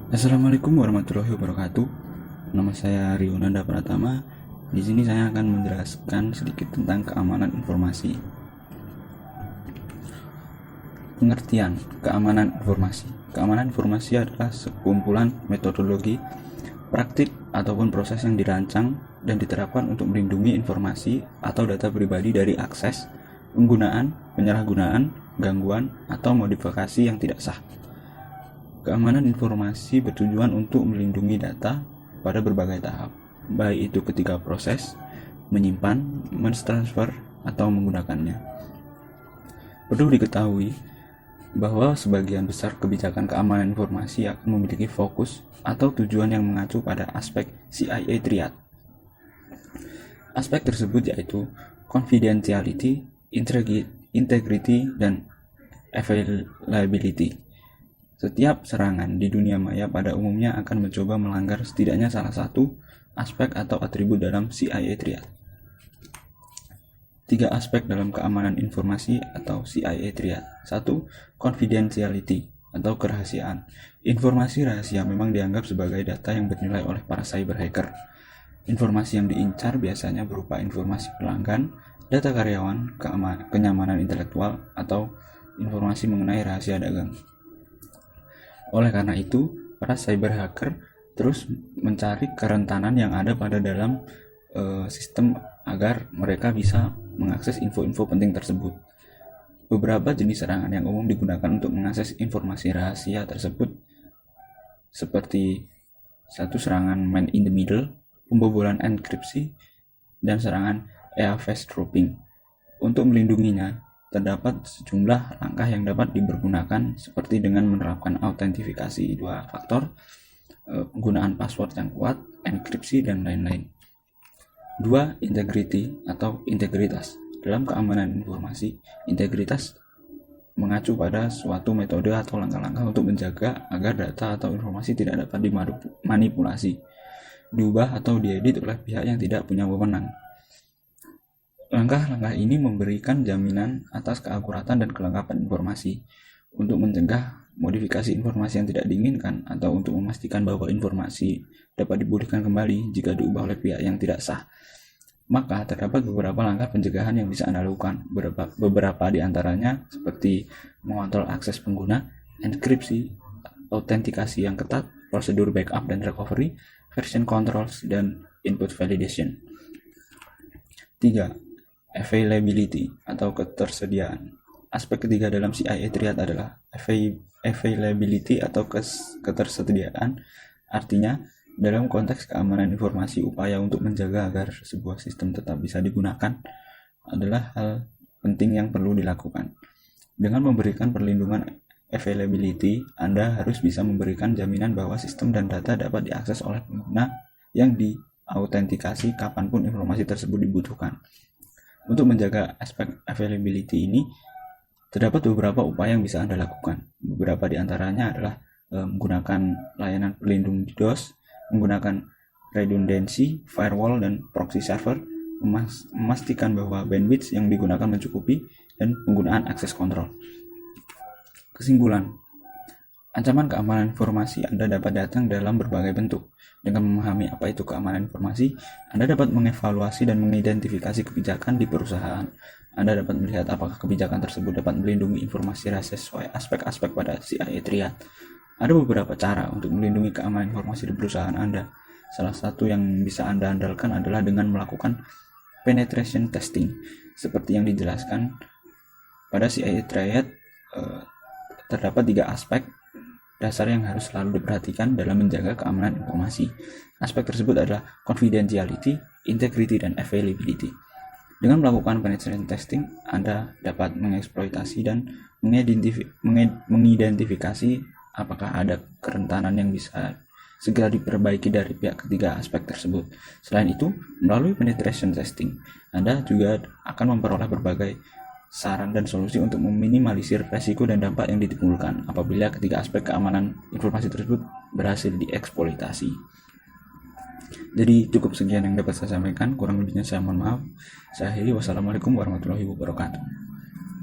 Assalamualaikum warahmatullahi wabarakatuh. Nama saya Rio Nanda Pratama. Di sini saya akan menjelaskan sedikit tentang keamanan informasi. Pengertian keamanan informasi. Keamanan informasi adalah sekumpulan metodologi, praktik ataupun proses yang dirancang dan diterapkan untuk melindungi informasi atau data pribadi dari akses, penggunaan, penyalahgunaan, gangguan, atau modifikasi yang tidak sah. Keamanan informasi bertujuan untuk melindungi data pada berbagai tahap, baik itu ketika proses, menyimpan, mentransfer, atau menggunakannya. Perlu diketahui bahwa sebagian besar kebijakan keamanan informasi akan memiliki fokus atau tujuan yang mengacu pada aspek CIA Triad. Aspek tersebut yaitu confidentiality, integrity, dan availability. Setiap serangan di dunia maya pada umumnya akan mencoba melanggar setidaknya salah satu aspek atau atribut dalam CIA Triad. 3 aspek dalam keamanan informasi atau CIA Triad. 1. Confidentiality atau kerahasiaan. Informasi rahasia memang dianggap sebagai data yang bernilai oleh para cyber hacker. Informasi yang diincar biasanya berupa informasi pelanggan, data karyawan, kenyamanan intelektual, atau informasi mengenai rahasia dagang. Oleh karena itu, para cyber hacker terus mencari kerentanan yang ada pada dalam sistem agar mereka bisa mengakses info-info penting tersebut. Beberapa jenis serangan yang umum digunakan untuk mengakses informasi rahasia tersebut seperti serangan man in the middle, pembobolan enkripsi, dan serangan eavesdropping. Untuk melindunginya, terdapat sejumlah langkah yang dapat dipergunakan seperti dengan menerapkan autentifikasi 2 faktor, penggunaan password yang kuat, enkripsi, dan lain-lain. 2. Integrity atau integritas. Dalam keamanan informasi, integritas mengacu pada suatu metode atau langkah-langkah untuk menjaga agar data atau informasi tidak dapat dimanipulasi, diubah atau diedit oleh pihak yang tidak punya wewenang. Langkah-langkah ini memberikan jaminan atas keakuratan dan kelengkapan informasi untuk mencegah modifikasi informasi yang tidak diinginkan atau untuk memastikan bahwa informasi dapat dipulihkan kembali jika diubah oleh pihak yang tidak sah. Maka terdapat beberapa langkah pencegahan yang bisa Anda lakukan. Beberapa di antaranya seperti mengontrol akses pengguna, enkripsi, autentikasi yang ketat, prosedur backup dan recovery, version controls, dan input validation. 3. Availability atau ketersediaan. Aspek ketiga dalam CIA Triad adalah availability atau ketersediaan. Artinya, dalam konteks keamanan informasi, upaya untuk menjaga agar sebuah sistem tetap bisa digunakan adalah hal penting yang perlu dilakukan. Dengan memberikan perlindungan availability, Anda harus bisa memberikan jaminan bahwa sistem dan data dapat diakses oleh pengguna yang diautentikasi kapanpun informasi tersebut dibutuhkan. Untuk menjaga aspek availability ini, terdapat beberapa upaya yang bisa Anda lakukan. Beberapa di antaranya adalah menggunakan layanan pelindung DDoS, menggunakan redundancy, firewall, dan proxy server, memastikan bahwa bandwidth yang digunakan mencukupi, dan penggunaan akses kontrol. Kesimpulan, ancaman keamanan informasi Anda dapat datang dalam berbagai bentuk. Dengan memahami apa itu keamanan informasi, Anda dapat mengevaluasi dan mengidentifikasi kebijakan di perusahaan. Anda dapat melihat apakah kebijakan tersebut dapat melindungi informasi rahasia sesuai aspek-aspek pada CIA Triad. Ada beberapa cara untuk melindungi keamanan informasi di perusahaan Anda. Salah satu yang bisa Anda andalkan adalah dengan melakukan penetration testing. Seperti yang dijelaskan pada CIA Triad, terdapat 3 aspek dasar yang harus selalu diperhatikan dalam menjaga keamanan informasi. Aspek tersebut adalah confidentiality, integrity, dan availability. Dengan melakukan penetration testing, Anda dapat mengeksploitasi dan mengidentifikasi apakah ada kerentanan yang bisa segera diperbaiki dari pihak ketiga aspek tersebut. Selain itu, melalui penetration testing, Anda juga akan memperoleh berbagai saran dan solusi untuk meminimalisir resiko dan dampak yang ditimbulkan apabila ketiga aspek keamanan informasi tersebut berhasil dieksploitasi. Jadi cukup sekian yang dapat saya sampaikan, kurang lebihnya saya mohon maaf. Saya akhiri, wassalamualaikum warahmatullahi wabarakatuh.